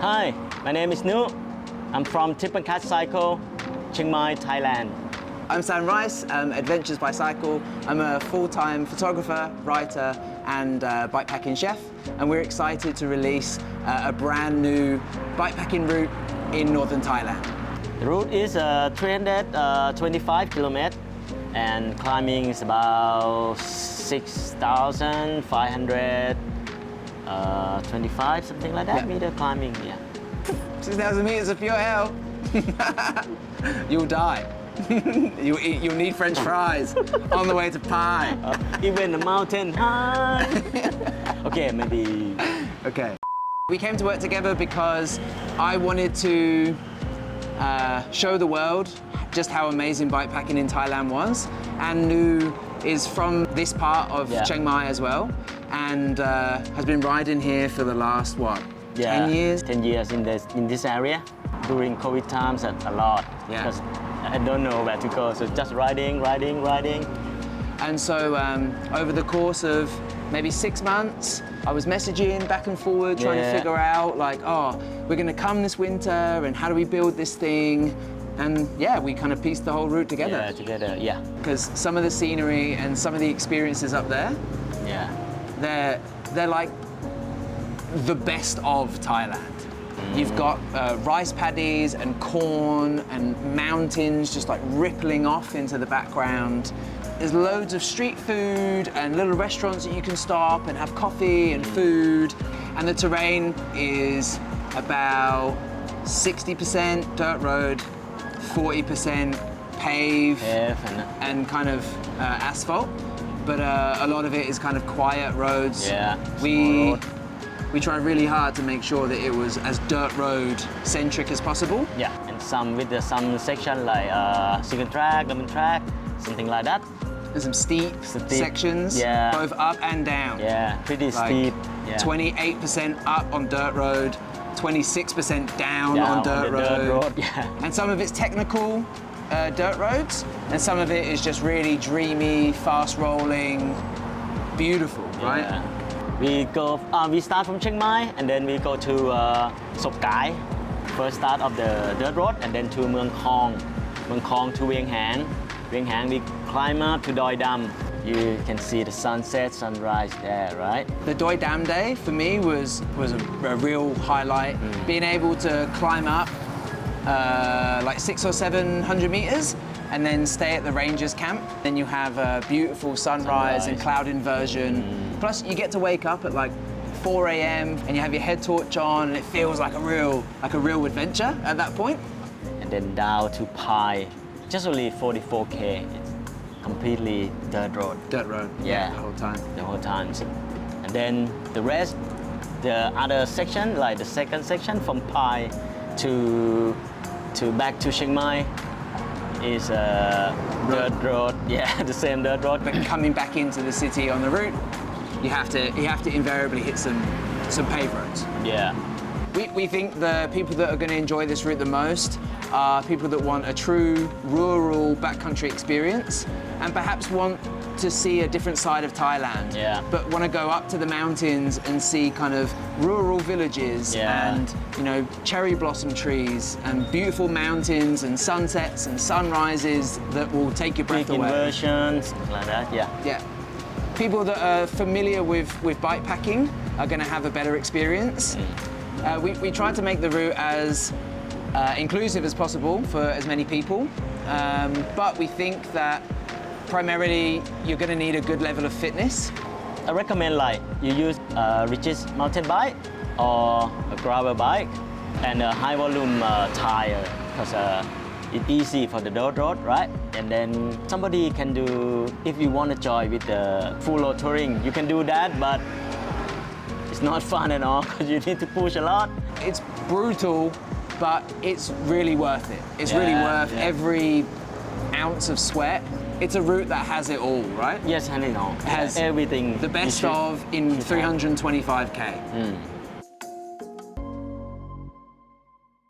Hi, my name is Nu. I'm from Bikepacking Cycle, Chiang Mai, Thailand. I'm Sam Rice, Adventures by Cycle. I'm a full-time photographer, writer, and bikepacking chef. And we're excited to release a brand new bikepacking route in northern Thailand. The route is 325 kilometers and climbing is about 6,525, something like that, Yeah. meter climbing, yeah. 6,000 meters of pure hell. You'll die. You'll need French fries on the way to Pai. Even the mountain high. Okay, maybe. Okay. We came to work together because I wanted to show the world just how amazing bikepacking in Thailand was. And Nu is from this part of Chiang Mai as well, and has been riding here for the last, what, 10 years? 10 years in this area. During COVID times, a lot. Yeah. Because I don't know where to go, so just riding. And so over the course of maybe 6 months, I was messaging back and forward, trying to figure out like, oh, we're gonna come this winter and how do we build this thing? And yeah, we kind of pieced the whole route together. Yeah, together, yeah. Because some of the scenery and some of the experiences up there, they're like the best of Thailand. You've got rice paddies and corn and mountains just like rippling off into the background. There's loads of street food and little restaurants that you can stop and have coffee and food. And the terrain is about 60% dirt road, 40% pave and kind of asphalt. But a lot of it is kind of quiet roads. Yeah. We tried really hard to make sure that it was as dirt road centric as possible. Yeah, and some some section like single track, double track, something like that. There's some steep sections, both up and down. Yeah, pretty like steep. Yeah. 28% up on dirt road, 26% down on dirt road. Yeah. And some of it's technical dirt roads, and some of it is just really dreamy, fast rolling, beautiful, right? Yeah. We start from Chiang Mai and then we go to Sop Kai, first start of the dirt road, and then to Muang Khong to Vieng Hang. Vieng Hang we climb up to Doi Dam. You can see the sunset, sunrise there, right? The Doi Dam day for me was a real highlight. Being able to climb up like 600 or 700 meters and then stay at the rangers camp. Then you have a beautiful sunrise and cloud inversion. Plus you get to wake up at like 4 a.m. and you have your head torch on and it feels like a real adventure at that point. And then down to Pai, just only 44K. It's completely dirt road. Dirt road. Yeah. The whole time. The whole time. And then the rest, the other section, like the second section from Pai to back to Chiang Mai is dirt road. Yeah, the same dirt road. But coming back into the city on the route, you have to invariably hit some paved roads. Yeah. We think the people that are going to enjoy this route the most are people that want a true rural backcountry experience and perhaps want to see a different side of Thailand, but want to go up to the mountains and see kind of rural villages and, you know, cherry blossom trees and beautiful mountains and sunsets and sunrises that will take your breath away. Inversions, like that, Yeah. People that are familiar with bikepacking are going to have a better experience. We tried to make the route as inclusive as possible for as many people, but we think that primarily you're going to need a good level of fitness. I recommend like you use a rigid mountain bike or a gravel bike and a high volume tire because it's easy for the dirt road, right? And then somebody can do, if you want to join with the full road touring, you can do that, but it's not fun at all because you need to push a lot. It's brutal, but it's really worth it. It's really worth every ounce of sweat. It's a route that has it all, right? Yes, I know. It has everything. The best of in 325K.